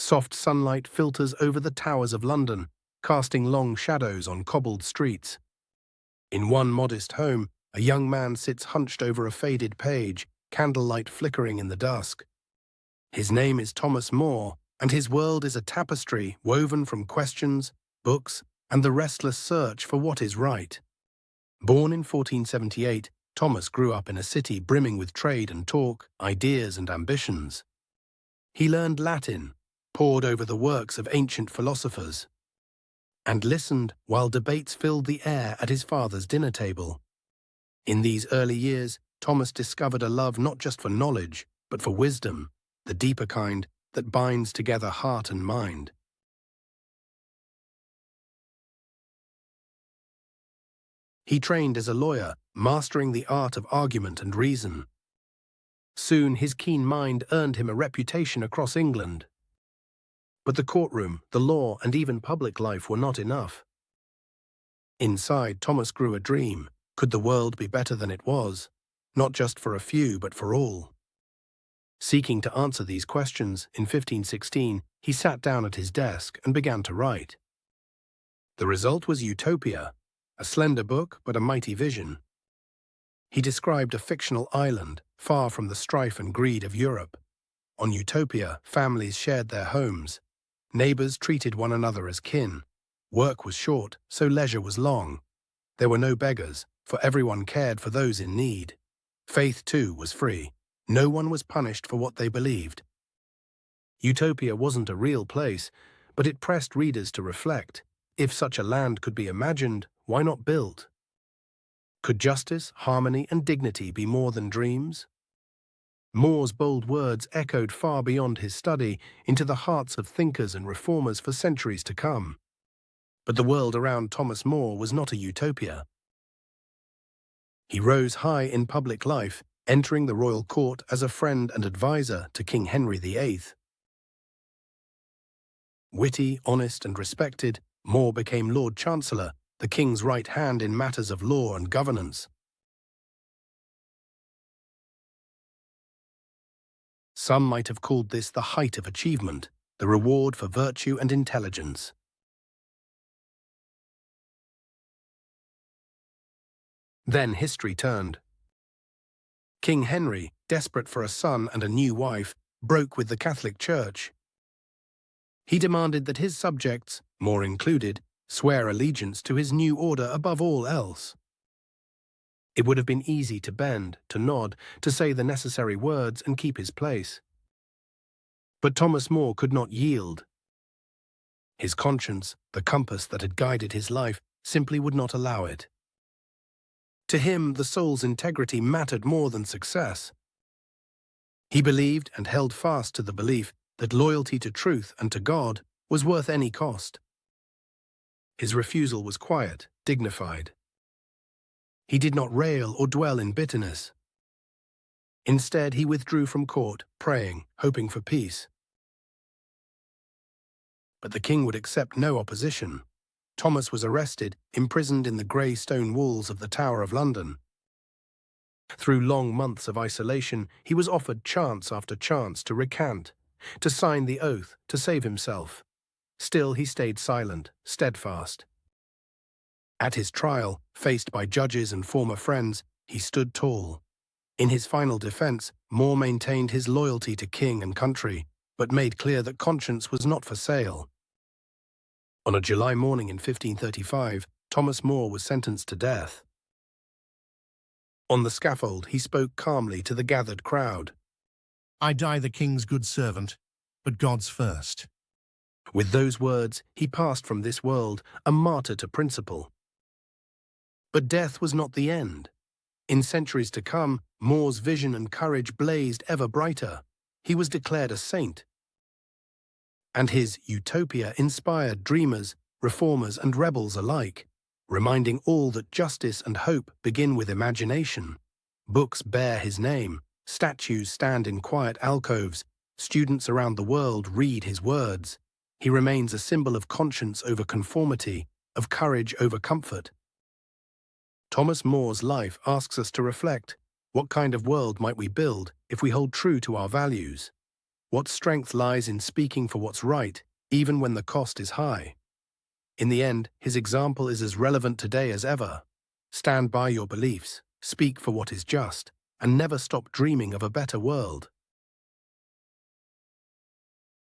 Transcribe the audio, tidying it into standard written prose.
Soft sunlight filters over the towers of London, casting long shadows on cobbled streets. In one modest home, a young man sits hunched over a faded page, candlelight flickering in the dusk. His name is Thomas More, and his world is a tapestry woven from questions, books, and the restless search for what is right. Born in 1478, Thomas grew up in a city brimming with trade and talk, ideas and ambitions. He learned Latin, pored over the works of ancient philosophers, and listened while debates filled the air at his father's dinner table. In these early years, Thomas discovered a love not just for knowledge, but for wisdom, the deeper kind that binds together heart and mind. He trained as a lawyer, mastering the art of argument and reason. Soon his keen mind earned him a reputation across England. But the courtroom, the law, and even public life were not enough. Inside, Thomas grew a dream. Could the world be better than it was? Not just for a few, but for all. Seeking to answer these questions, in 1516, he sat down at his desk and began to write. The result was Utopia, a slender book but a mighty vision. He described a fictional island, far from the strife and greed of Europe. On Utopia, families shared their homes. Neighbors treated one another as kin. Work was short, so leisure was long. There were no beggars, for everyone cared for those in need. Faith, too, was free. No one was punished for what they believed. Utopia wasn't a real place, but it pressed readers to reflect. If such a land could be imagined, why not built? Could justice, harmony, and dignity be more than dreams? More's bold words echoed far beyond his study into the hearts of thinkers and reformers for centuries to come. But the world around Thomas More was not a utopia. He rose high in public life, entering the royal court as a friend and advisor to King Henry VIII. Witty, honest, and respected, More became Lord Chancellor, the king's right hand in matters of law and governance. Some might have called this the height of achievement, the reward for virtue and intelligence. Then history turned. King Henry, desperate for a son and a new wife, broke with the Catholic Church. He demanded that his subjects, More included, swear allegiance to his new order above all else. It would have been easy to bend, to nod, to say the necessary words and keep his place. But Thomas More could not yield. His conscience, the compass that had guided his life, simply would not allow it. To him, the soul's integrity mattered more than success. He believed and held fast to the belief that loyalty to truth and to God was worth any cost. His refusal was quiet, dignified. He did not rail or dwell in bitterness. Instead, he withdrew from court, praying, hoping for peace. But the king would accept no opposition. Thomas was arrested, imprisoned in the grey stone walls of the Tower of London. Through long months of isolation, he was offered chance after chance to recant, to sign the oath, to save himself. Still, he stayed silent, steadfast. At his trial, faced by judges and former friends, he stood tall. In his final defense, More maintained his loyalty to king and country, but made clear that conscience was not for sale. On a July morning in 1535, Thomas More was sentenced to death. On the scaffold, he spoke calmly to the gathered crowd. "I die the king's good servant, but God's first." With those words, he passed from this world, a martyr to principle. But death was not the end. In centuries to come, More's vision and courage blazed ever brighter. He was declared a saint. And his utopia inspired dreamers, reformers, and rebels alike, reminding all that justice and hope begin with imagination. Books bear his name, statues stand in quiet alcoves, students around the world read his words. He remains a symbol of conscience over conformity, of courage over comfort. Thomas More's life asks us to reflect, what kind of world might we build if we hold true to our values? What strength lies in speaking for what's right, even when the cost is high. In the end, his example is as relevant today as ever. Stand by your beliefs, speak for what is just, and never stop dreaming of a better world.